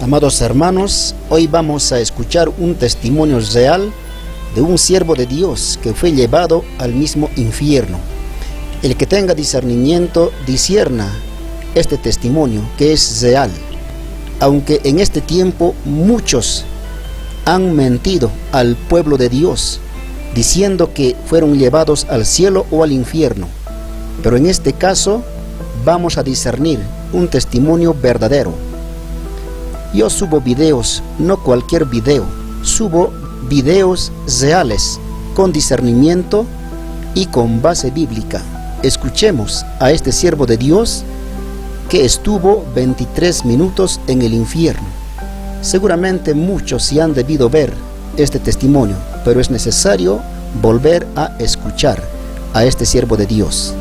Amados hermanos, hoy vamos a escuchar un testimonio real de un siervo de Dios que fue llevado al mismo infierno. El que tenga discernimiento discierna este testimonio que es real. Aunque en este tiempo muchos han mentido al pueblo de Dios, diciendo que fueron llevados al cielo o al infierno. Pero en este caso vamos a discernir un testimonio verdadero. Yo subo videos, no cualquier video, subo videos reales, con discernimiento y con base bíblica. Escuchemos a este siervo de Dios que estuvo 23 minutos en el infierno. Seguramente muchos sí han debido ver este testimonio, pero es necesario volver a escuchar a este siervo de Dios.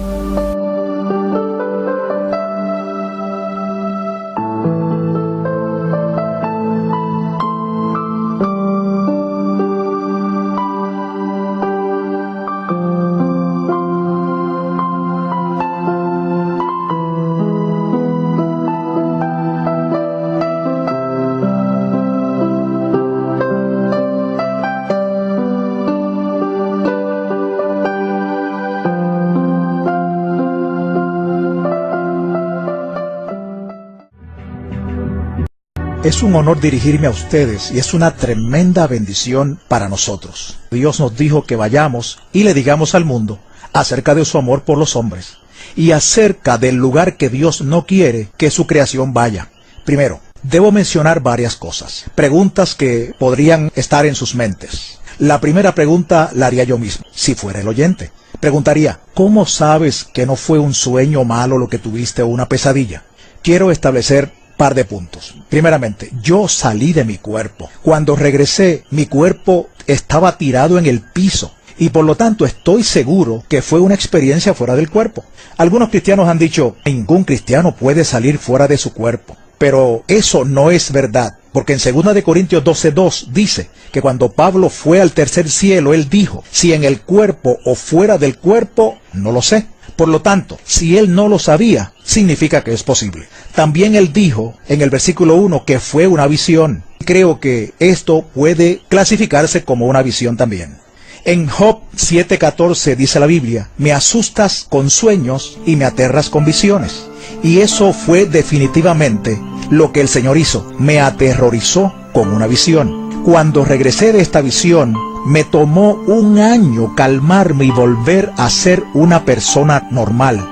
Es un honor dirigirme a ustedes y es una tremenda bendición para nosotros. Dios nos dijo que vayamos y le digamos al mundo acerca de su amor por los hombres y acerca del lugar que Dios no quiere que su creación vaya. Primero, debo mencionar varias cosas, preguntas que podrían estar en sus mentes. La primera pregunta la haría yo mismo, si fuera el oyente. Preguntaría, ¿cómo sabes que no fue un sueño malo lo que tuviste o una pesadilla? Quiero establecer par de puntos. Primeramente, yo salí de mi cuerpo. Cuando regresé, mi cuerpo estaba tirado en el piso y por lo tanto estoy seguro que fue una experiencia fuera del cuerpo. Algunos cristianos han dicho, ningún cristiano puede salir fuera de su cuerpo. Pero eso no es verdad, porque en 2 Corintios 12:2 dice que cuando Pablo fue al tercer cielo, él dijo, si en el cuerpo o fuera del cuerpo, no lo sé. Por lo tanto, si él no lo sabía, significa que es posible. También él dijo en el versículo 1 que fue una visión. Creo que esto puede clasificarse como una visión también. En Job 7:14 dice la Biblia, me asustas con sueños y me aterras con visiones. Y eso fue definitivamente lo que el Señor hizo. Me aterrorizó con una visión. Cuando regresé de esta visión, me tomó 1 año calmarme y volver a ser una persona normal.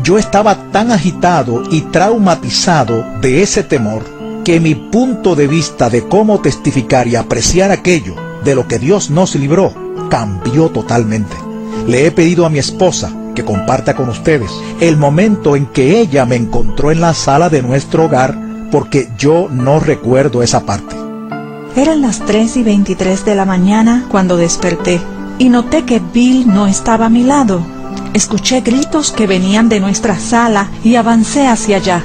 Yo estaba tan agitado y traumatizado de ese temor que mi punto de vista de cómo testificar y apreciar aquello de lo que Dios nos libró cambió totalmente. Le he pedido a mi esposa que comparta con ustedes el momento en que ella me encontró en la sala de nuestro hogar, porque yo no recuerdo esa parte. Eran las 3:23 de la mañana cuando desperté y noté que Bill no estaba a mi lado. Escuché gritos que venían de nuestra sala y avancé hacia allá.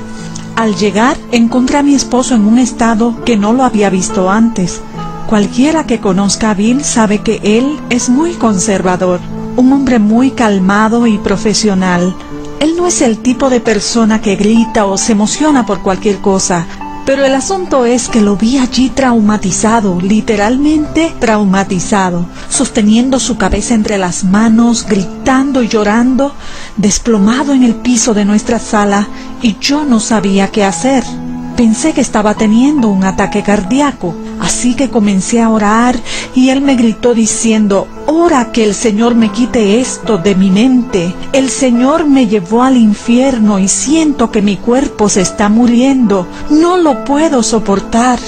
Al llegar, encontré a mi esposo en un estado que no lo había visto antes. Cualquiera que conozca a Bill sabe que él es muy conservador, un hombre muy calmado y profesional. Él no es el tipo de persona que grita o se emociona por cualquier cosa. Pero el asunto es que lo vi allí traumatizado, literalmente traumatizado, sosteniendo su cabeza entre las manos, gritando y llorando, desplomado en el piso de nuestra sala, y yo no sabía qué hacer. Pensé que estaba teniendo un ataque cardíaco, así que comencé a orar y él me gritó diciendo, ora que el Señor me quite esto de mi mente. El Señor me llevó al infierno y siento que mi cuerpo se está muriendo. No lo puedo soportar.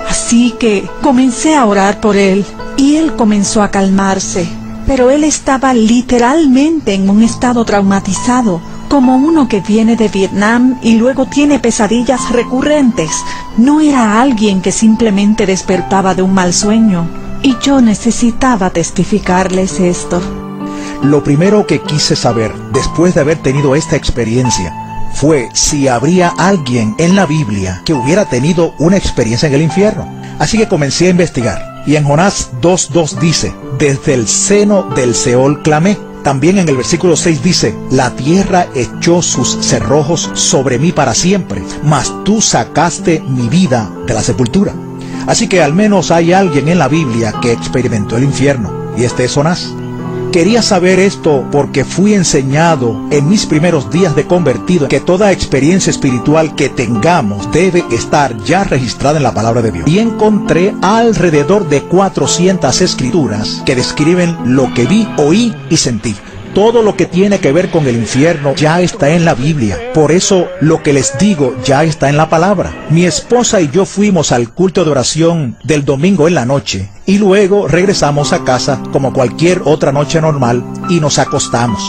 Así que comencé a orar por él y él comenzó a calmarse. Pero él estaba literalmente en un estado traumatizado, como uno que viene de Vietnam y luego tiene pesadillas recurrentes. No era alguien que simplemente despertaba de un mal sueño. Y yo necesitaba testificarles esto. Lo primero que quise saber, después de haber tenido esta experiencia, fue si habría alguien en la Biblia que hubiera tenido una experiencia en el infierno. Así que comencé a investigar. Y en Jonás 2:2 dice, desde el seno del Seol clamé. También en el versículo 6 dice, la tierra echó sus cerrojos sobre mí para siempre, mas tú sacaste mi vida de la sepultura. Así que al menos hay alguien en la Biblia que experimentó el infierno, y este es Jonás. Quería saber esto porque fui enseñado en mis primeros días de convertido que toda experiencia espiritual que tengamos debe estar ya registrada en la palabra de Dios. Y encontré alrededor de 400 escrituras que describen lo que vi, oí y sentí. Todo lo que tiene que ver con el infierno ya está en la Biblia. Por eso lo que les digo ya está en la palabra. Mi esposa y yo fuimos al culto de oración del domingo en la noche y luego regresamos a casa como cualquier otra noche normal y nos acostamos.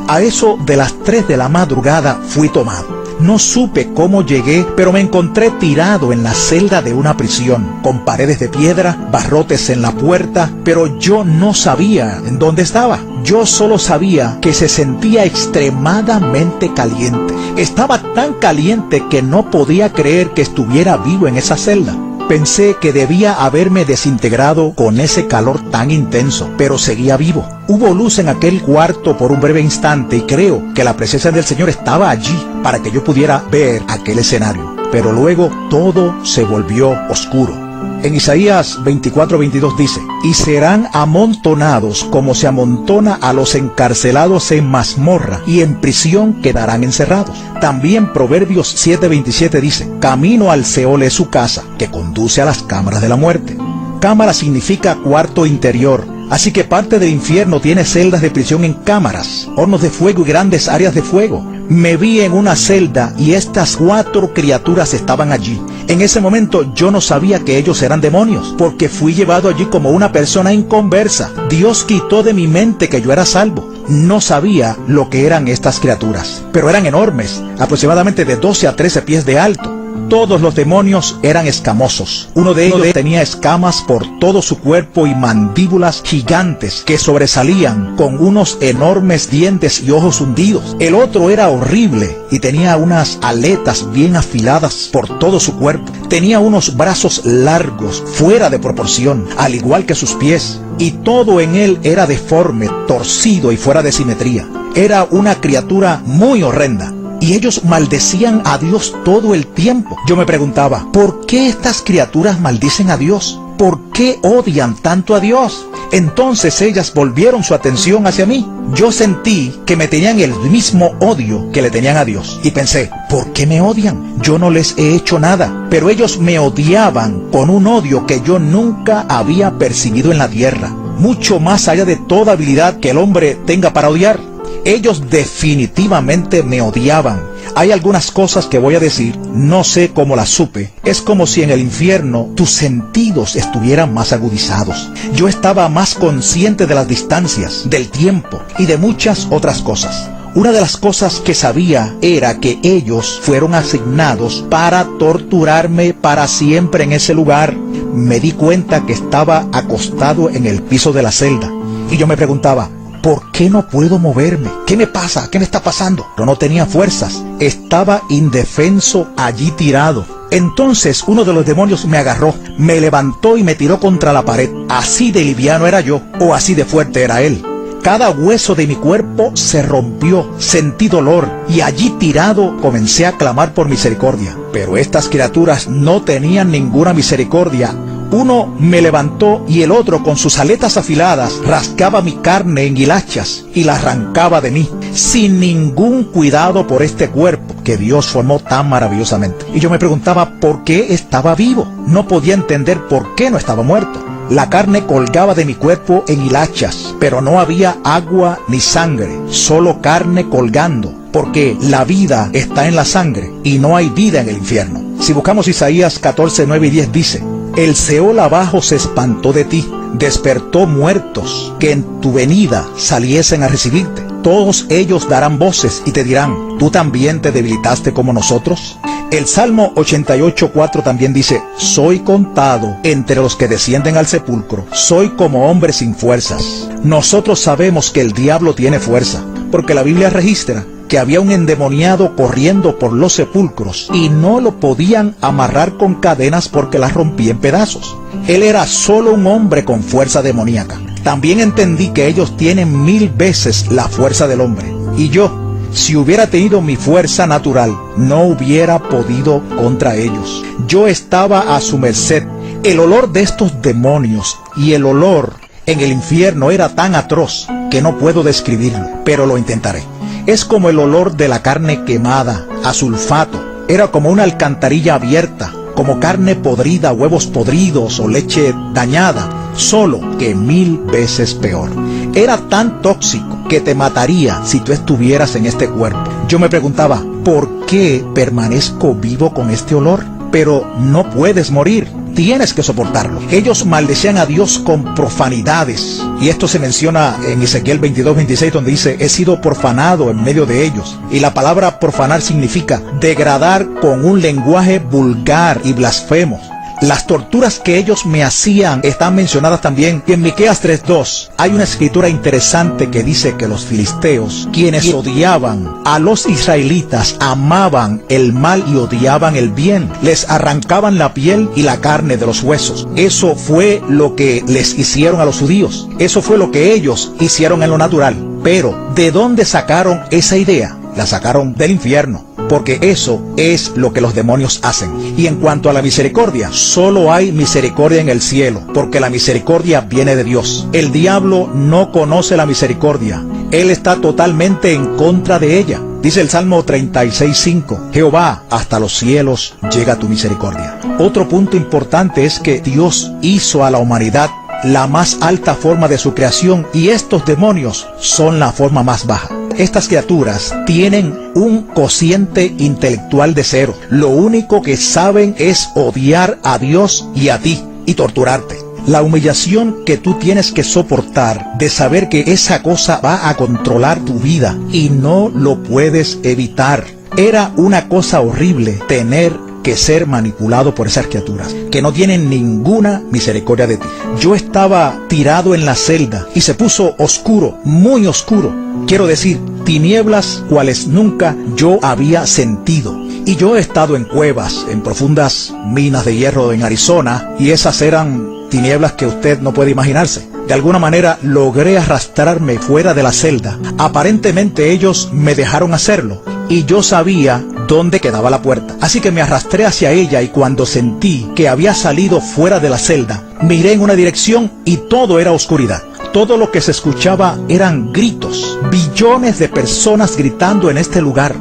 A eso de las 3 de la madrugada fui tomado. No supe cómo llegué, pero me encontré tirado en la celda de una prisión, con paredes de piedra, barrotes en la puerta, pero yo no sabía en dónde estaba. Yo solo sabía que se sentía extremadamente caliente. Estaba tan caliente que no podía creer que estuviera vivo en esa celda. Pensé que debía haberme desintegrado con ese calor tan intenso, pero seguía vivo. Hubo luz en aquel cuarto por un breve instante y creo que la presencia del Señor estaba allí para que yo pudiera ver aquel escenario. Pero luego todo se volvió oscuro. En Isaías 24:22 dice, y serán amontonados como se amontona a los encarcelados en mazmorra, y en prisión quedarán encerrados. También Proverbios 7:27 dice, camino al Seol es su casa, que conduce a las cámaras de la muerte. Cámara significa cuarto interior, así que parte del infierno tiene celdas de prisión en cámaras, hornos de fuego y grandes áreas de fuego. Me vi en una celda y estas 4 criaturas estaban allí. En ese momento yo no sabía que ellos eran demonios, porque fui llevado allí como una persona inconversa. Dios quitó de mi mente que yo era salvo. No sabía lo que eran estas criaturas, pero eran enormes, aproximadamente de 12 a 13 pies de alto. Todos los demonios eran escamosos. Uno de ellos tenía escamas por todo su cuerpo y mandíbulas gigantes que sobresalían con unos enormes dientes y ojos hundidos. El otro era horrible y tenía unas aletas bien afiladas por todo su cuerpo. Tenía unos brazos largos, fuera de proporción, al igual que sus pies. Y todo en él era deforme, torcido y fuera de simetría. Era una criatura muy horrenda. Y ellos maldecían a Dios todo el tiempo. Yo me preguntaba, ¿por qué estas criaturas maldicen a Dios? ¿Por qué odian tanto a Dios? Entonces ellas volvieron su atención hacia mí. Yo sentí que me tenían el mismo odio que le tenían a Dios. Y pensé, ¿por qué me odian? Yo no les he hecho nada. Pero ellos me odiaban con un odio que yo nunca había percibido en la tierra. Mucho más allá de toda habilidad que el hombre tenga para odiar. Ellos definitivamente me odiaban. Hay algunas cosas que voy a decir, no sé cómo las supe. Es como si en el infierno tus sentidos estuvieran más agudizados. Yo estaba más consciente de las distancias, del tiempo y de muchas otras cosas. Una de las cosas que sabía era que ellos fueron asignados para torturarme para siempre en ese lugar. Me di cuenta que estaba acostado en el piso de la celda y yo me preguntaba, ¿por qué no puedo moverme? ¿Qué me pasa? ¿Qué me está pasando? Pero no tenía fuerzas. Estaba indefenso allí tirado. Entonces uno de los demonios me agarró, me levantó y me tiró contra la pared. Así de liviano era yo, o así de fuerte era él. Cada hueso de mi cuerpo se rompió, sentí dolor y allí tirado comencé a clamar por misericordia. Pero estas criaturas no tenían ninguna misericordia. Uno me levantó y el otro con sus aletas afiladas rascaba mi carne en hilachas y la arrancaba de mí, sin ningún cuidado por este cuerpo que Dios formó tan maravillosamente. Y yo me preguntaba por qué estaba vivo. No podía entender por qué no estaba muerto. La carne colgaba de mi cuerpo en hilachas, pero no había agua ni sangre, solo carne colgando, porque la vida está en la sangre y no hay vida en el infierno. Si buscamos Isaías 14, 9 y 10 dice, el Seol abajo se espantó de ti, despertó muertos que en tu venida saliesen a recibirte. Todos ellos darán voces y te dirán, ¿tú también te debilitaste como nosotros? El Salmo 88:4 también dice, soy contado entre los que descienden al sepulcro, soy como hombre sin fuerzas. Nosotros sabemos que el diablo tiene fuerza, porque la Biblia registra que había un endemoniado corriendo por los sepulcros y no lo podían amarrar con cadenas porque las rompía en pedazos. Él era solo un hombre con fuerza demoníaca. También entendí que ellos tienen 1000 veces la fuerza del hombre. Y yo, si hubiera tenido mi fuerza natural, no hubiera podido contra ellos. Yo estaba a su merced. El olor de estos demonios y el olor en el infierno era tan atroz que no puedo describirlo, pero lo intentaré. Es como el olor de la carne quemada, a sulfato. Era como una alcantarilla abierta, como carne podrida, huevos podridos o leche dañada, solo que 1000 veces peor. Era tan tóxico que te mataría si tú estuvieras en este cuerpo. Yo me preguntaba, ¿por qué permanezco vivo con este olor? Pero no puedes morir, tienes que soportarlo. Ellos maldecían a Dios con profanidades, y esto se menciona en Ezequiel 22:26, donde dice, he sido profanado en medio de ellos. Y la palabra profanar significa degradar con un lenguaje vulgar y blasfemo. Las torturas que ellos me hacían están mencionadas también. Y en Miqueas 3:2 hay una escritura interesante que dice que los filisteos, quienes odiaban a los israelitas, amaban el mal y odiaban el bien. Les arrancaban la piel y la carne de los huesos. Eso fue lo que les hicieron a los judíos. Eso fue lo que ellos hicieron en lo natural. Pero, ¿de dónde sacaron esa idea? La sacaron del infierno, porque eso es lo que los demonios hacen. Y en cuanto a la misericordia, solo hay misericordia en el cielo, porque la misericordia viene de Dios. El diablo no conoce la misericordia, él está totalmente en contra de ella. Dice el Salmo 36:5, Jehová, hasta los cielos llega tu misericordia. Otro punto importante es que Dios hizo a la humanidad la más alta forma de su creación, y estos demonios son la forma más baja. Estas criaturas tienen un cociente intelectual de 0. Lo único que saben es odiar a Dios y a ti y torturarte. La humillación que tú tienes que soportar de saber que esa cosa va a controlar tu vida y no lo puedes evitar. Era una cosa horrible tener que ser manipulado por esas criaturas, que no tienen ninguna misericordia de ti. Yo estaba tirado en la celda y se puso oscuro, muy oscuro. Quiero decir, tinieblas cuales nunca yo había sentido. Y yo he estado en cuevas, en profundas minas de hierro en Arizona, y esas eran tinieblas que usted no puede imaginarse. De alguna manera logré arrastrarme fuera de la celda. Aparentemente ellos me dejaron hacerlo, y yo sabía dónde quedaba la puerta. Así que me arrastré hacia ella, y cuando sentí que había salido fuera de la celda, miré en una dirección y todo era oscuridad. Todo lo que se escuchaba eran gritos, billones de personas gritando en este lugar.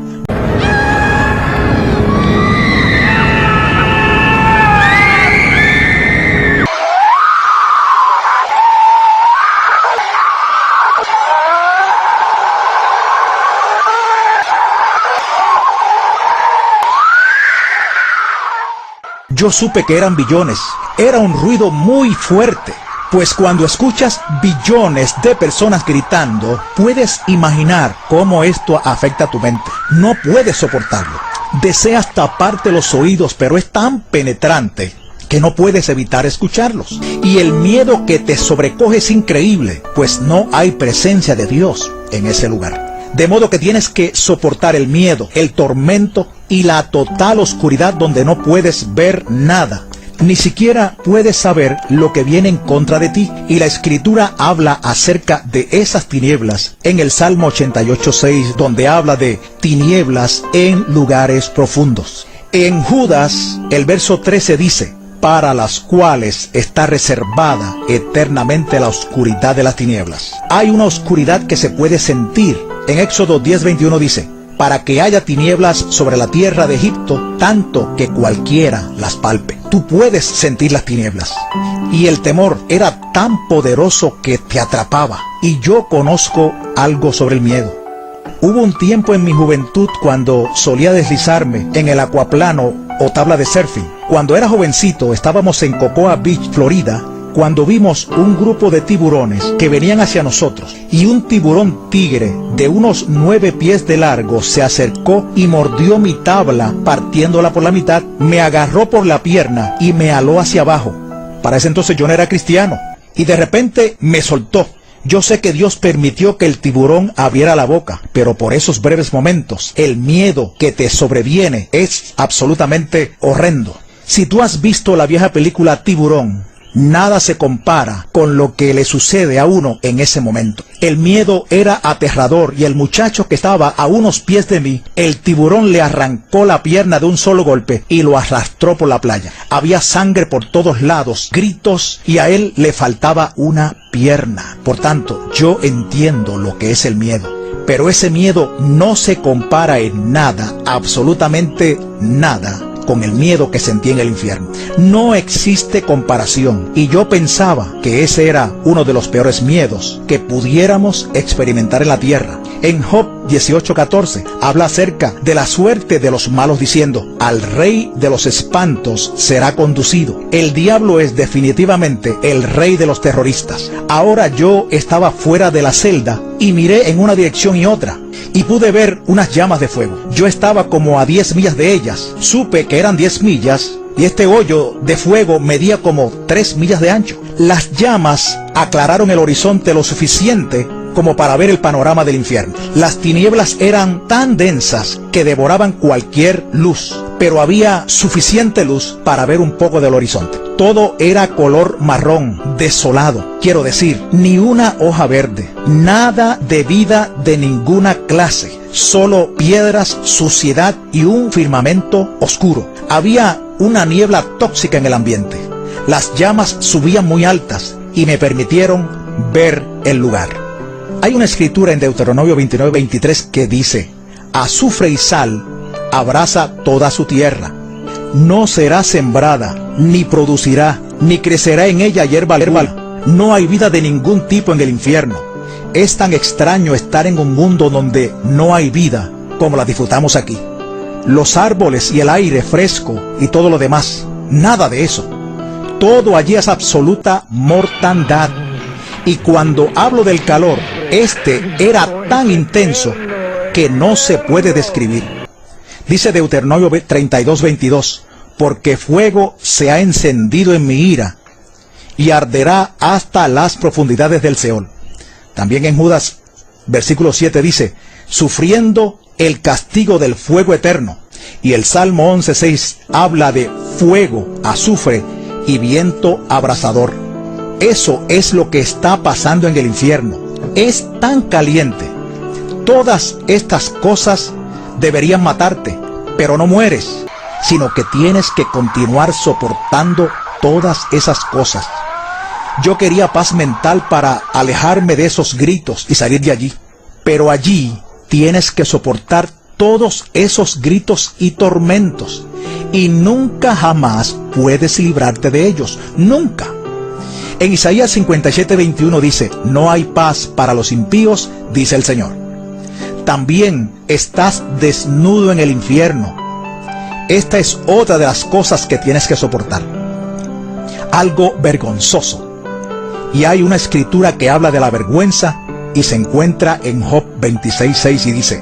Yo supe que eran billones. Era un ruido muy fuerte. Pues cuando escuchas billones de personas gritando, puedes imaginar cómo esto afecta a tu mente. No puedes soportarlo. Deseas taparte los oídos, pero es tan penetrante que no puedes evitar escucharlos. Y el miedo que te sobrecoge es increíble, pues no hay presencia de Dios en ese lugar. De modo que tienes que soportar el miedo, el tormento y la total oscuridad donde no puedes ver nada. Ni siquiera puedes saber lo que viene en contra de ti. Y la Escritura habla acerca de esas tinieblas en el Salmo 88:6, donde habla de tinieblas en lugares profundos. En Judas, el verso 13 dice, para las cuales está reservada eternamente la oscuridad de las tinieblas. Hay una oscuridad que se puede sentir. En Éxodo 10:21 dice, para que haya tinieblas sobre la tierra de Egipto, tanto que cualquiera las palpe. Tú puedes sentir las tinieblas. Y el temor era tan poderoso que te atrapaba. Y yo conozco algo sobre el miedo. Hubo un tiempo en mi juventud cuando solía deslizarme en el acuaplano o tabla de surfing. Cuando era jovencito estábamos en Cocoa Beach, Florida, cuando vimos un grupo de tiburones que venían hacia nosotros, y un tiburón tigre de unos 9 pies de largo se acercó y mordió mi tabla partiéndola por la mitad, me agarró por la pierna y me aló hacia abajo. Para ese entonces yo no era cristiano, y de repente me soltó. Yo sé que Dios permitió que el tiburón abriera la boca, pero por esos breves momentos, el miedo que te sobreviene es absolutamente horrendo. Si tú has visto la vieja película Tiburón, nada se compara con lo que le sucede a uno en ese momento. El miedo era aterrador y el muchacho que estaba a unos pies de mí, el tiburón le arrancó la pierna de un solo golpe y lo arrastró por la playa. Había sangre por todos lados, gritos, y a él le faltaba una pierna. Por tanto, yo entiendo lo que es el miedo. Pero ese miedo no se compara en nada, absolutamente nada, con el miedo que sentí en el infierno. No existe comparación. Y yo pensaba que ese era uno de los peores miedos que pudiéramos experimentar en la tierra. En Job 18:14 habla acerca de la suerte de los malos diciendo: al rey de los espantos será conducido. El diablo es definitivamente el rey de los terroristas. Ahora yo estaba fuera de la celda y miré en una dirección y otra, y pude ver unas llamas de fuego. Yo estaba como a 10 millas de ellas. Supe que eran 10 millas y este hoyo de fuego medía como 3 millas de ancho. Las llamas aclararon el horizonte lo suficiente como para ver el panorama del infierno. Las tinieblas eran tan densas que devoraban cualquier luz, pero había suficiente luz para ver un poco del horizonte. Todo era color marrón, desolado. Quiero decir, ni una hoja verde, nada de vida de ninguna clase, solo piedras, suciedad y un firmamento oscuro. Había una niebla tóxica en el ambiente. Las llamas subían muy altas y me permitieron ver el lugar. Hay una escritura en Deuteronomio 29:23 que dice: azufre y sal abraza toda su tierra. No será sembrada, ni producirá, ni crecerá en ella hierba alguna. No hay vida de ningún tipo en el infierno. Es tan extraño estar en un mundo donde no hay vida como la disfrutamos aquí. Los árboles y el aire fresco y todo lo demás, nada de eso. Todo allí es absoluta mortandad. Y cuando hablo del calor, este era tan intenso que no se puede describir. Dice Deuteronomio 32:22, porque fuego se ha encendido en mi ira y arderá hasta las profundidades del Seol. También en Judas, versículo 7 dice, sufriendo el castigo del fuego eterno. Y el Salmo 11:6 habla de fuego, azufre y viento abrasador. Eso es lo que está pasando en el infierno. Es tan caliente. Todas estas cosas deberían matarte, pero no mueres, sino que tienes que continuar soportando todas esas cosas. Yo quería paz mental para alejarme de esos gritos y salir de allí, pero allí tienes que soportar todos esos gritos y tormentos, y nunca jamás puedes librarte de ellos, nunca. En Isaías 57:21 dice, no hay paz para los impíos, dice el Señor. También estás desnudo en el infierno. Esta es otra de las cosas que tienes que soportar. Algo vergonzoso. Y hay una escritura que habla de la vergüenza y se encuentra en Job 26:6 y dice,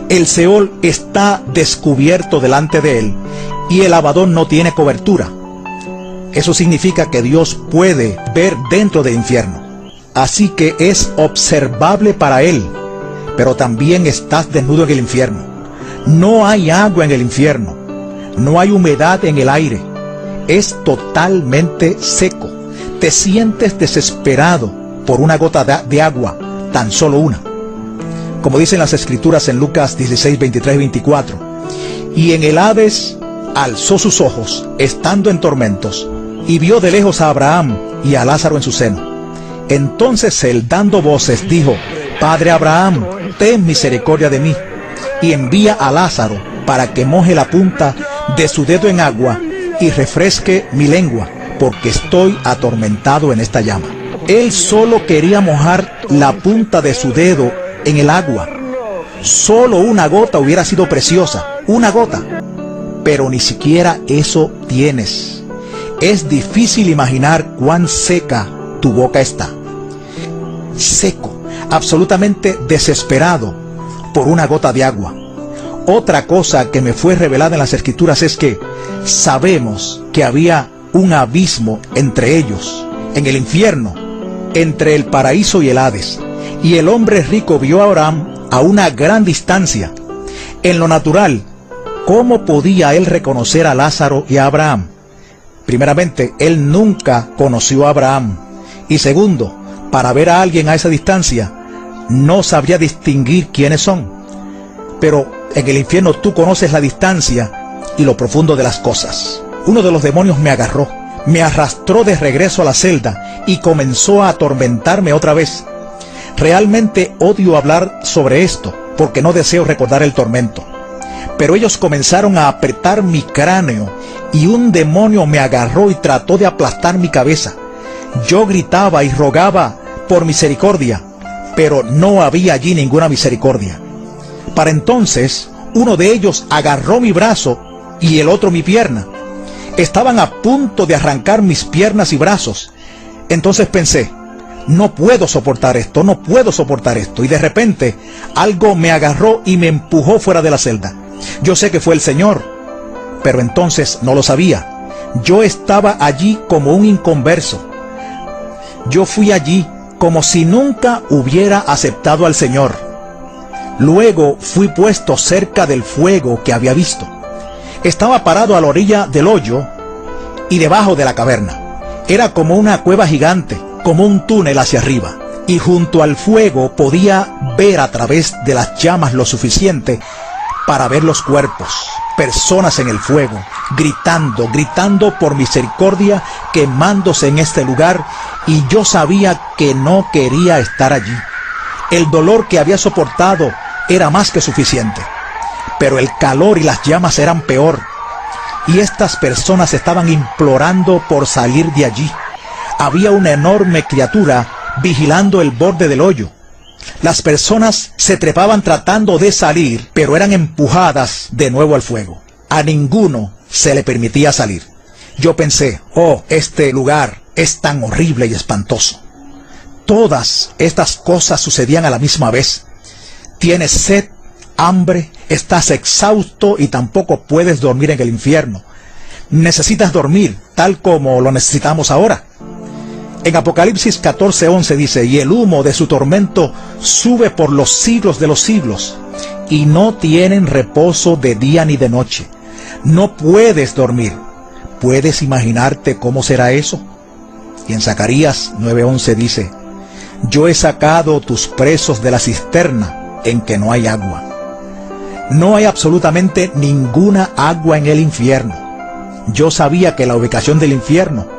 el Seol está descubierto delante de él y el Abadón no tiene cobertura. Eso significa que Dios puede ver dentro del infierno. Así que es observable para él, pero también estás desnudo en el infierno. No hay agua en el infierno. No hay humedad en el aire. Es totalmente seco. Te sientes desesperado por una gota de agua, tan solo una. Como dicen las escrituras en Lucas 16:23-24. Y en el Hades alzó sus ojos, estando en tormentos, y vio de lejos a Abraham y a Lázaro en su seno. Entonces él, dando voces, dijo, Padre Abraham, ten misericordia de mí, y envía a Lázaro para que moje la punta de su dedo en agua y refresque mi lengua, porque estoy atormentado en esta llama. Él solo quería mojar la punta de su dedo en el agua. Solo una gota hubiera sido preciosa, una gota. Pero ni siquiera eso tienes. Es difícil imaginar cuán seca tu boca está. Seco, absolutamente desesperado por una gota de agua. Otra cosa que me fue revelada en las escrituras es que sabemos que había un abismo entre ellos, en el infierno, entre el paraíso y el Hades. Y el hombre rico vio a Abraham a una gran distancia. En lo natural, ¿cómo podía él reconocer a Lázaro y a Abraham? Primeramente, él nunca conoció a Abraham. Y segundo, para ver a alguien a esa distancia, no sabría distinguir quiénes son. Pero en el infierno tú conoces la distancia y lo profundo de las cosas. Uno de los demonios me agarró, me arrastró de regreso a la celda y comenzó a atormentarme otra vez. Realmente odio hablar sobre esto, porque no deseo recordar el tormento. Pero ellos comenzaron a apretar mi cráneo y un demonio me agarró y trató de aplastar mi cabeza. Yo gritaba y rogaba por misericordia, pero no había allí ninguna misericordia. Para entonces, uno de ellos agarró mi brazo y el otro mi pierna. Estaban a punto de arrancar mis piernas y brazos. Entonces pensé, no puedo soportar esto, no puedo soportar esto. Y de repente, algo me agarró y me empujó fuera de la celda. Yo sé que fue el Señor, pero entonces no lo sabía. Yo estaba allí como un inconverso. Yo fui allí como si nunca hubiera aceptado al Señor. Luego fui puesto cerca del fuego que había visto. Estaba parado a la orilla del hoyo y debajo de la caverna. Era como una cueva gigante, como un túnel hacia arriba. Y junto al fuego podía ver a través de las llamas lo suficiente para ver los cuerpos, personas en el fuego, gritando por misericordia, quemándose en este lugar, y yo sabía que no quería estar allí. El dolor que había soportado era más que suficiente, pero el calor y las llamas eran peor, y estas personas estaban implorando por salir de allí. Había una enorme criatura vigilando el borde del hoyo. Las personas se trepaban tratando de salir, pero eran empujadas de nuevo al fuego. A ninguno se le permitía salir. Yo pensé, oh, este lugar es tan horrible y espantoso. Todas estas cosas sucedían a la misma vez. Tienes sed, hambre, estás exhausto y tampoco puedes dormir en el infierno. Necesitas dormir, tal como lo necesitamos ahora. En Apocalipsis 14:11 dice, y el humo de su tormento sube por los siglos de los siglos, y no tienen reposo de día ni de noche. No puedes dormir. ¿Puedes imaginarte cómo será eso? Y en Zacarías 9:11 dice, yo he sacado tus presos de la cisterna en que no hay agua. No hay absolutamente ninguna agua en el infierno. Yo sabía que la ubicación del infierno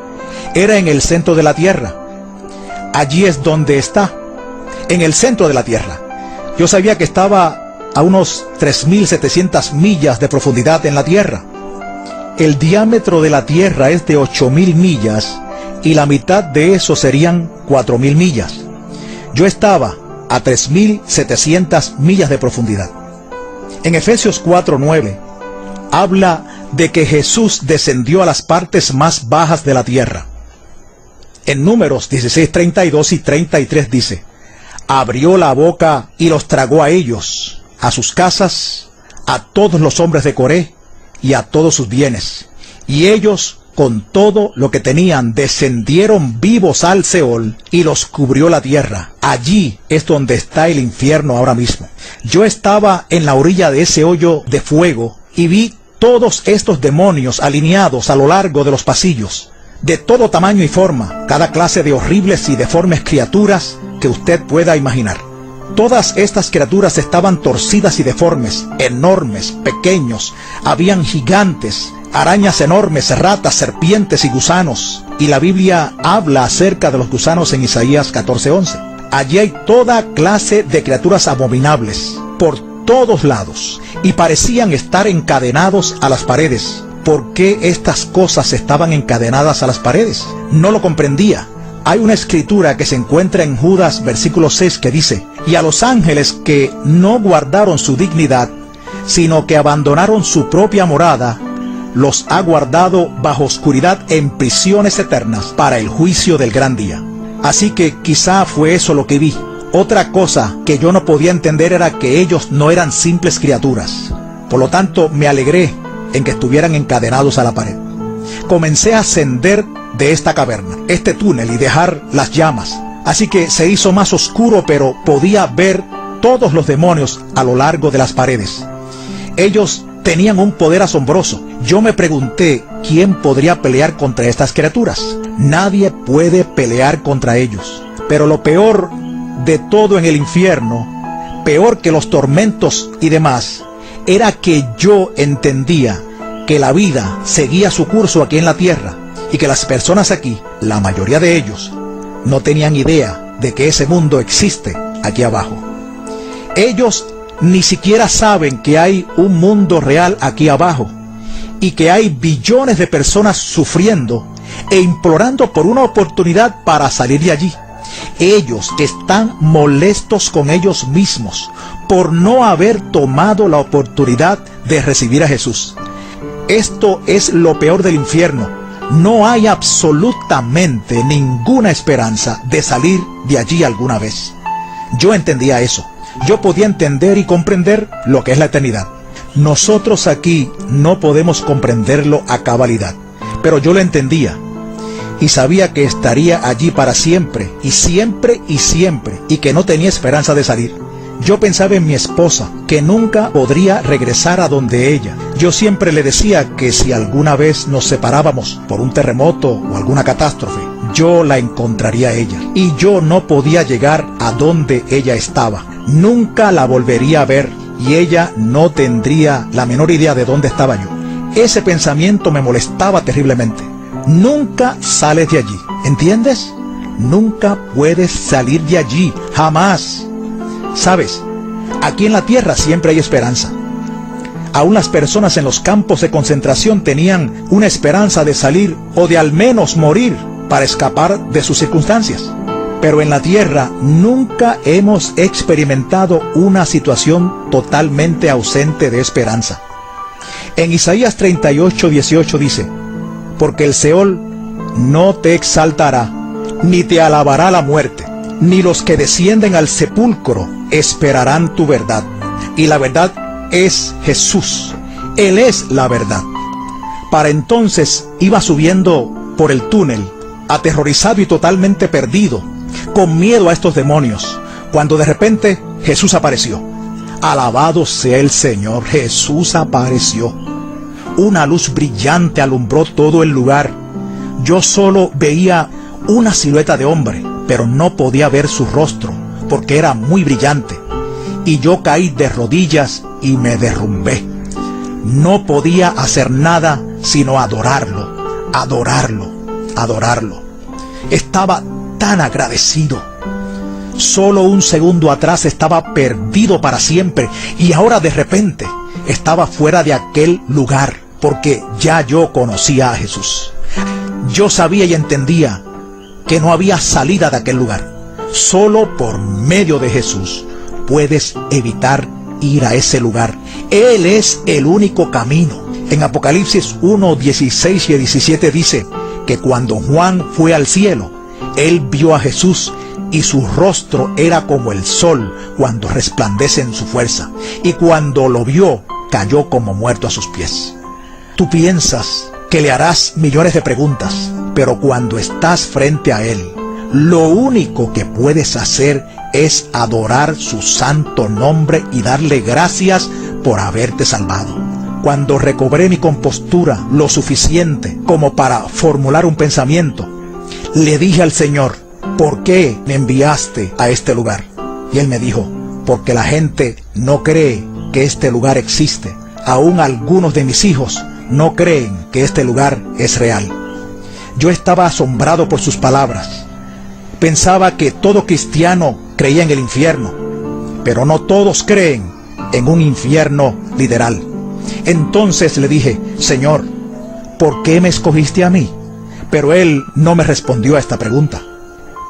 era en el centro de la tierra. Allí es donde está, en el centro de la tierra. Yo sabía que estaba a unos 3.700 millas de profundidad en la tierra. El diámetro de la tierra es de 8.000 millas y la mitad de eso serían 4.000 millas. Yo estaba a 3.700 millas de profundidad. En Efesios 4:9 habla de que Jesús descendió a las partes más bajas de la tierra. En Números 16:32 y 33 dice, abrió la boca y los tragó a ellos, a sus casas, a todos los hombres de Coré y a todos sus bienes. Y ellos, con todo lo que tenían, descendieron vivos al Seol y los cubrió la tierra. Allí es donde está el infierno ahora mismo. Yo estaba en la orilla de ese hoyo de fuego y vi todos estos demonios alineados a lo largo de los pasillos, de todo tamaño y forma, cada clase de horribles y deformes criaturas que usted pueda imaginar. Todas estas criaturas estaban torcidas y deformes, enormes, pequeños, habían gigantes, arañas enormes, ratas, serpientes y gusanos. Y la Biblia habla acerca de los gusanos en Isaías 14:11. Allí hay toda clase de criaturas abominables, por todos lados, y parecían estar encadenados a las paredes. ¿Por qué estas cosas estaban encadenadas a las paredes? No lo comprendía. Hay una escritura que se encuentra en Judas versículo 6 que dice, y a los ángeles que no guardaron su dignidad, sino que abandonaron su propia morada, los ha guardado bajo oscuridad en prisiones eternas para el juicio del gran día. Así que quizá fue eso lo que vi. Otra cosa que yo no podía entender era que ellos no eran simples criaturas. Por lo tanto, me alegré en que estuvieran encadenados a la pared. Comencé a ascender de esta caverna, este túnel, y dejar las llamas. Así que se hizo más oscuro, pero podía ver todos los demonios a lo largo de las paredes. Ellos tenían un poder asombroso. Yo me pregunté, ¿quién podría pelear contra estas criaturas? Nadie puede pelear contra ellos. Pero lo peor de todo en el infierno, peor que los tormentos y demás, era que yo entendía que la vida seguía su curso aquí en la tierra y que las personas aquí, la mayoría de ellos, no tenían idea de que ese mundo existe aquí abajo. Ellos ni siquiera saben que hay un mundo real aquí abajo y que hay billones de personas sufriendo e implorando por una oportunidad para salir de allí. Ellos están molestos con ellos mismos por no haber tomado la oportunidad de recibir a Jesús. Esto es lo peor del infierno. No hay absolutamente ninguna esperanza de salir de allí alguna vez. Yo entendía eso. Yo podía entender y comprender lo que es la eternidad. Nosotros aquí no podemos comprenderlo a cabalidad, pero yo lo entendía y sabía que estaría allí para siempre y siempre y siempre, y que no tenía esperanza de salir. Yo pensaba en mi esposa, que nunca podría regresar a donde ella. Yo siempre le decía que si alguna vez nos separábamos por un terremoto o alguna catástrofe, yo la encontraría a ella, y yo no podía llegar a donde ella estaba. Nunca la volvería a ver, y ella no tendría la menor idea de dónde estaba yo. Ese pensamiento me molestaba terriblemente. Nunca sales de allí, ¿entiendes? Nunca puedes salir de allí, jamás. ¿Sabes? Aquí en la tierra siempre hay esperanza. Aún las personas en los campos de concentración tenían una esperanza de salir o de al menos morir para escapar de sus circunstancias. Pero en la tierra nunca hemos experimentado una situación totalmente ausente de esperanza. En Isaías 38:18 dice: porque el Seol no te exaltará, ni te alabará la muerte, ni los que descienden al sepulcro esperarán tu verdad. Y la verdad es Jesús. Él es la verdad. Para entonces iba subiendo por el túnel, aterrorizado y totalmente perdido, con miedo a estos demonios, cuando de repente Jesús apareció. Alabado sea el Señor, Jesús apareció. Una luz brillante alumbró todo el lugar. Yo solo veía una silueta de hombre, pero no podía ver su rostro, porque era muy brillante. Y yo caí de rodillas y me derrumbé. No podía hacer nada sino adorarlo, adorarlo, adorarlo. Estaba tan agradecido. Solo un segundo atrás estaba perdido para siempre, y ahora de repente estaba fuera de aquel lugar, porque ya yo conocía a Jesús. Yo sabía y entendía que no había salida de aquel lugar. Solo por medio de Jesús puedes evitar ir a ese lugar. Él es el único camino. En Apocalipsis 1:16 y 17 dice que cuando Juan fue al cielo, él vio a Jesús y su rostro era como el sol cuando resplandece en su fuerza, y cuando lo vio, cayó como muerto a sus pies. Tú piensas que le harás millones de preguntas, pero cuando estás frente a él, lo único que puedes hacer es adorar su santo nombre y darle gracias por haberte salvado. Cuando recobré mi compostura lo suficiente como para formular un pensamiento, le dije al Señor: ¿por qué me enviaste a este lugar? Y él me dijo: porque la gente no cree que este lugar existe. Aún algunos de mis hijos no creen que este lugar es real. Yo estaba asombrado por sus palabras. Pensaba que todo cristiano creía en el infierno, pero no todos creen en un infierno literal. Entonces le dije: Señor, ¿por qué me escogiste a mí? Pero él no me respondió a esta pregunta.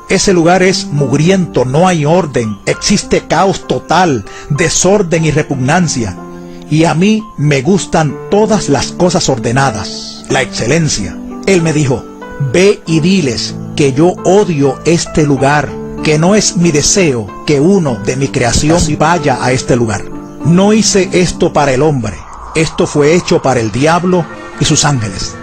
Ese lugar es mugriento, no hay orden, existe caos total, desorden y repugnancia. Y a mí me gustan todas las cosas ordenadas, la excelencia. Él me dijo: ve y diles que yo odio este lugar, que no es mi deseo que uno de mi creación vaya a este lugar. No hice esto para el hombre, esto fue hecho para el diablo y sus ángeles.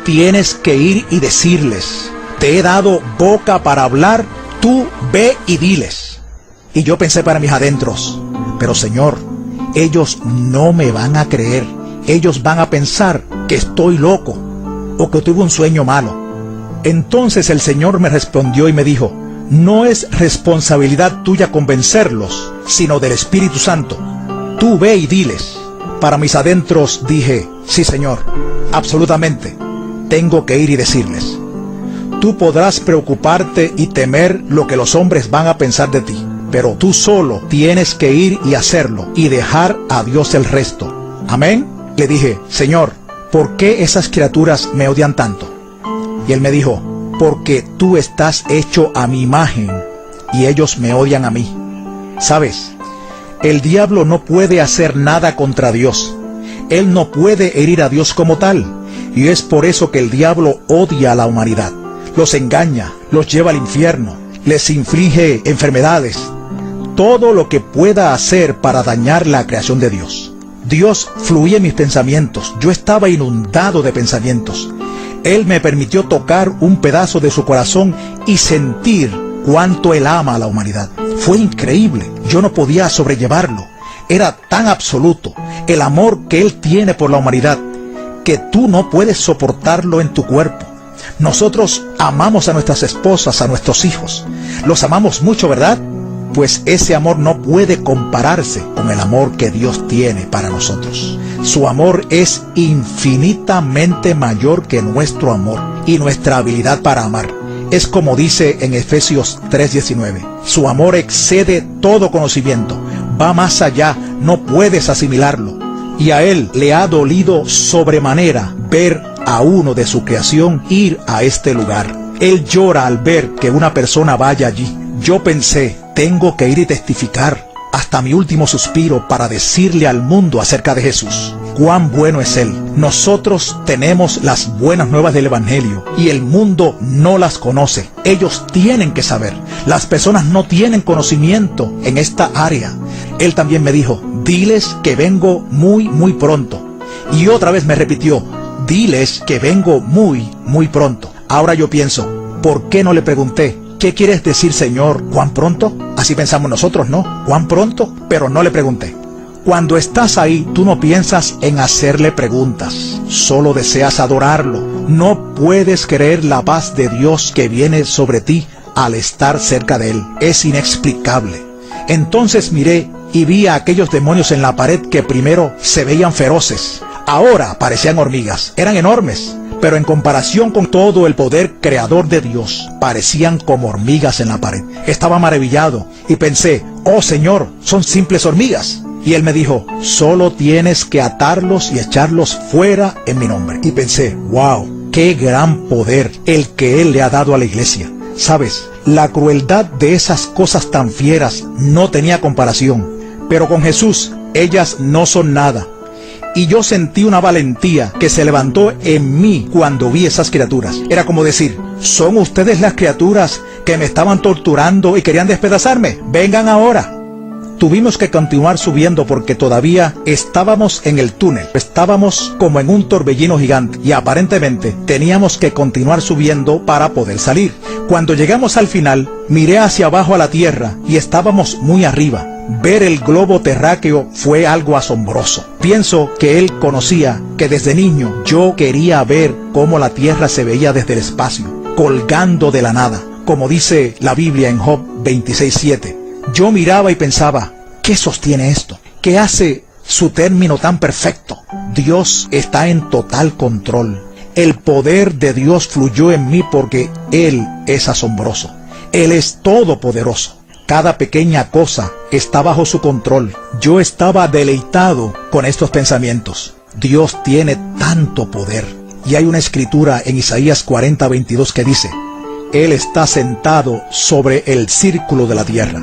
Tienes que ir y decirles: te he dado boca para hablar, tú ve y diles. Y yo pensé para mis adentros: pero Señor, ellos no me van a creer, ellos van a pensar que estoy loco o que tuve un sueño malo. Entonces el Señor me respondió y me dijo: no es responsabilidad tuya convencerlos, sino del Espíritu Santo. Tú ve y diles. Para mis adentros dije: sí, Señor, absolutamente, tengo que ir y decirles. Tú podrás preocuparte y temer lo que los hombres van a pensar de ti, pero tú solo tienes que ir y hacerlo y dejar a Dios el resto. Amén. Le dije: Señor, ¿por qué esas criaturas me odian tanto? Y él me dijo: porque tú estás hecho a mi imagen y ellos me odian a mí. ¿Sabes? El diablo no puede hacer nada contra Dios. Él no puede herir a Dios como tal. Y es por eso que el diablo odia a la humanidad. Los engaña, los lleva al infierno, les inflige enfermedades. Todo lo que pueda hacer para dañar la creación de Dios. Dios fluía en mis pensamientos. Yo estaba inundado de pensamientos. Él me permitió tocar un pedazo de su corazón y sentir cuánto Él ama a la humanidad. Fue increíble. Yo no podía sobrellevarlo. Era tan absoluto el amor que Él tiene por la humanidad que tú no puedes soportarlo en tu cuerpo. Nosotros amamos a nuestras esposas, a nuestros hijos. Los amamos mucho, ¿verdad? Pues ese amor no puede compararse con el amor que Dios tiene para nosotros. Su amor es infinitamente mayor que nuestro amor y nuestra habilidad para amar. Es como dice en Efesios 3:19. Su amor excede todo conocimiento, va más allá, no puedes asimilarlo. Y a Él le ha dolido sobremanera ver a uno de su creación ir a este lugar. Él llora al ver que una persona vaya allí. Yo pensé: tengo que ir y testificar hasta mi último suspiro para decirle al mundo acerca de Jesús. Cuán bueno es Él. Nosotros tenemos las buenas nuevas del Evangelio y el mundo no las conoce. Ellos tienen que saber. Las personas no tienen conocimiento en esta área. Él también me dijo: diles que vengo muy pronto. Y otra vez me repitió: diles que vengo muy pronto. Ahora yo pienso, ¿por qué no le pregunté: ¿qué quieres decir, Señor? ¿Cuán pronto? Así pensamos nosotros, ¿no? ¿Cuán pronto? Pero no le pregunté. Cuando estás ahí, tú no piensas en hacerle preguntas, solo deseas adorarlo. No puedes creer la paz de Dios que viene sobre ti al estar cerca de Él. Es inexplicable. Entonces miré y vi a aquellos demonios en la pared que primero se veían feroces. Ahora parecían hormigas. Eran enormes, pero en comparación con todo el poder creador de Dios, parecían como hormigas en la pared. Estaba maravillado y pensé: oh Señor, son simples hormigas. Y Él me dijo: solo tienes que atarlos y echarlos fuera en mi nombre. Y pensé: wow, qué gran poder el que Él le ha dado a la iglesia. Sabes, la crueldad de esas cosas tan fieras no tenía comparación, pero con Jesús ellas no son nada. Y yo sentí una valentía que se levantó en mí cuando vi esas criaturas. Era como decir: ¿son ustedes las criaturas que me estaban torturando y querían despedazarme? Vengan ahora. Tuvimos que continuar subiendo porque todavía estábamos en el túnel. Estábamos como en un torbellino gigante y aparentemente teníamos que continuar subiendo para poder salir. Cuando llegamos al final, miré hacia abajo a la tierra y estábamos muy arriba. Ver el globo terráqueo fue algo asombroso. Pienso que Él conocía que desde niño yo quería ver cómo la tierra se veía desde el espacio, colgando de la nada, como dice la Biblia en Job 26:7. Yo miraba y pensaba: ¿qué sostiene esto? ¿Qué hace su término tan perfecto? Dios está en total control. El poder de Dios fluyó en mí porque Él es asombroso. Él es todopoderoso. Cada pequeña cosa está bajo su control. Yo estaba deleitado con estos pensamientos. Dios tiene tanto poder. Y hay una escritura en Isaías 40:22 que dice: Él está sentado sobre el círculo de la tierra.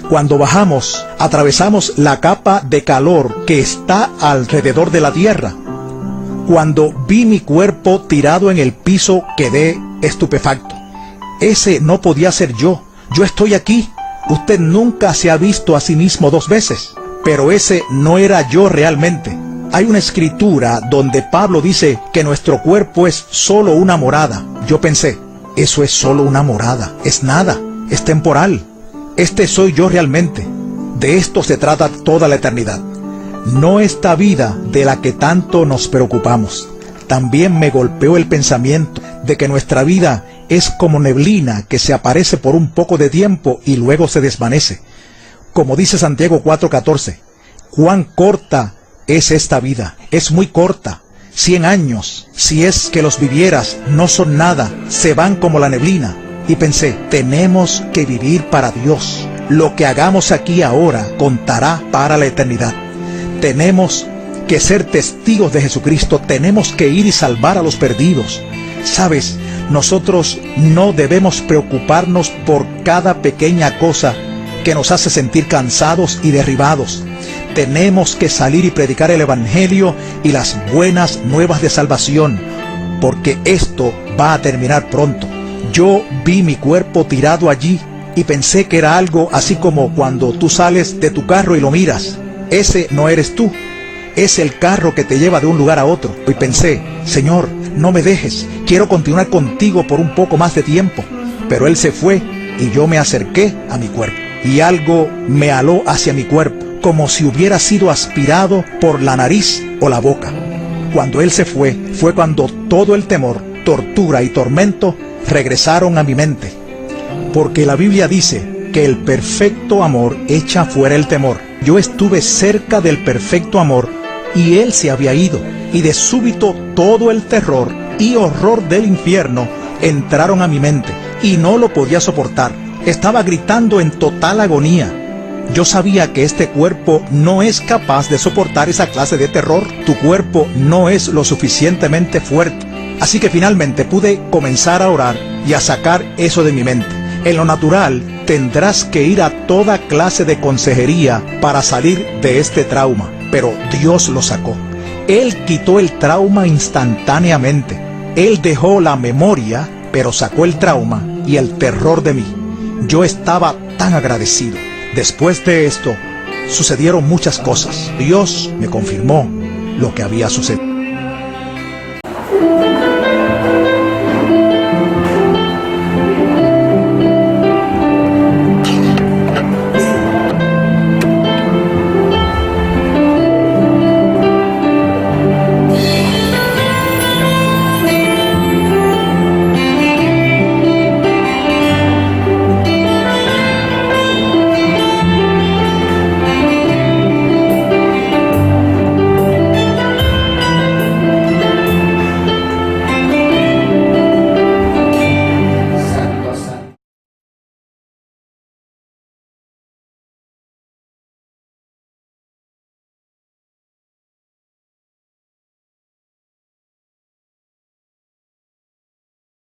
Cuando bajamos, atravesamos la capa de calor que está alrededor de la tierra. Cuando vi mi cuerpo tirado en el piso, quedé estupefacto. Ese no podía ser yo. Yo estoy aquí. Usted nunca se ha visto a sí mismo dos veces. Pero ese no era yo realmente. Hay una escritura donde Pablo dice que nuestro cuerpo es solo una morada. Yo pensé: eso es solo una morada. Es nada. Es temporal. Este soy yo realmente. De esto se trata toda la eternidad. no esta vida de la que tanto nos preocupamos. También me golpeó el pensamiento de que nuestra vida es como neblina que se aparece por un poco de tiempo y luego se desvanece. Como dice Santiago 4:14, cuán corta es esta vida, es muy corta. 100 años, si es que los vivieras, no son nada, se van como la neblina. Y pensé, tenemos que vivir para Dios. Lo que hagamos aquí ahora contará para la eternidad. Tenemos que ser testigos de Jesucristo, tenemos que ir y salvar a los perdidos. Sabes, nosotros no debemos preocuparnos por cada pequeña cosa que nos hace sentir cansados y derribados. Tenemos que salir y predicar el Evangelio y las buenas nuevas de salvación, porque esto va a terminar pronto. Yo vi mi cuerpo tirado allí y pensé que era algo así como cuando tú sales de tu carro y lo miras. Ese no eres tú, es el carro que te lleva de un lugar a otro. Y pensé, Señor, no me dejes, quiero continuar contigo por un poco más de tiempo. Pero Él se fue y yo me acerqué a mi cuerpo. Y algo me aló hacia mi cuerpo, como si hubiera sido aspirado por la nariz o la boca. Cuando Él se fue, fue cuando todo el temor, tortura y tormento regresaron a mi mente. Porque la Biblia dice que el perfecto amor echa fuera el temor. Yo estuve cerca del perfecto amor y Él se había ido. Y de súbito todo el terror y horror del infierno entraron a mi mente y no lo podía soportar. Estaba gritando en total agonía. Yo sabía que este cuerpo no es capaz de soportar esa clase de terror. Tu cuerpo no es lo suficientemente fuerte. Así que finalmente pude comenzar a orar y a sacar eso de mi mente. En lo natural, tendrás que ir a toda clase de consejería para salir de este trauma, pero Dios lo sacó. Él quitó el trauma instantáneamente. Él dejó la memoria, pero sacó el trauma y el terror de mí. Yo estaba tan agradecido. Después de esto, sucedieron muchas cosas. Dios me confirmó lo que había sucedido.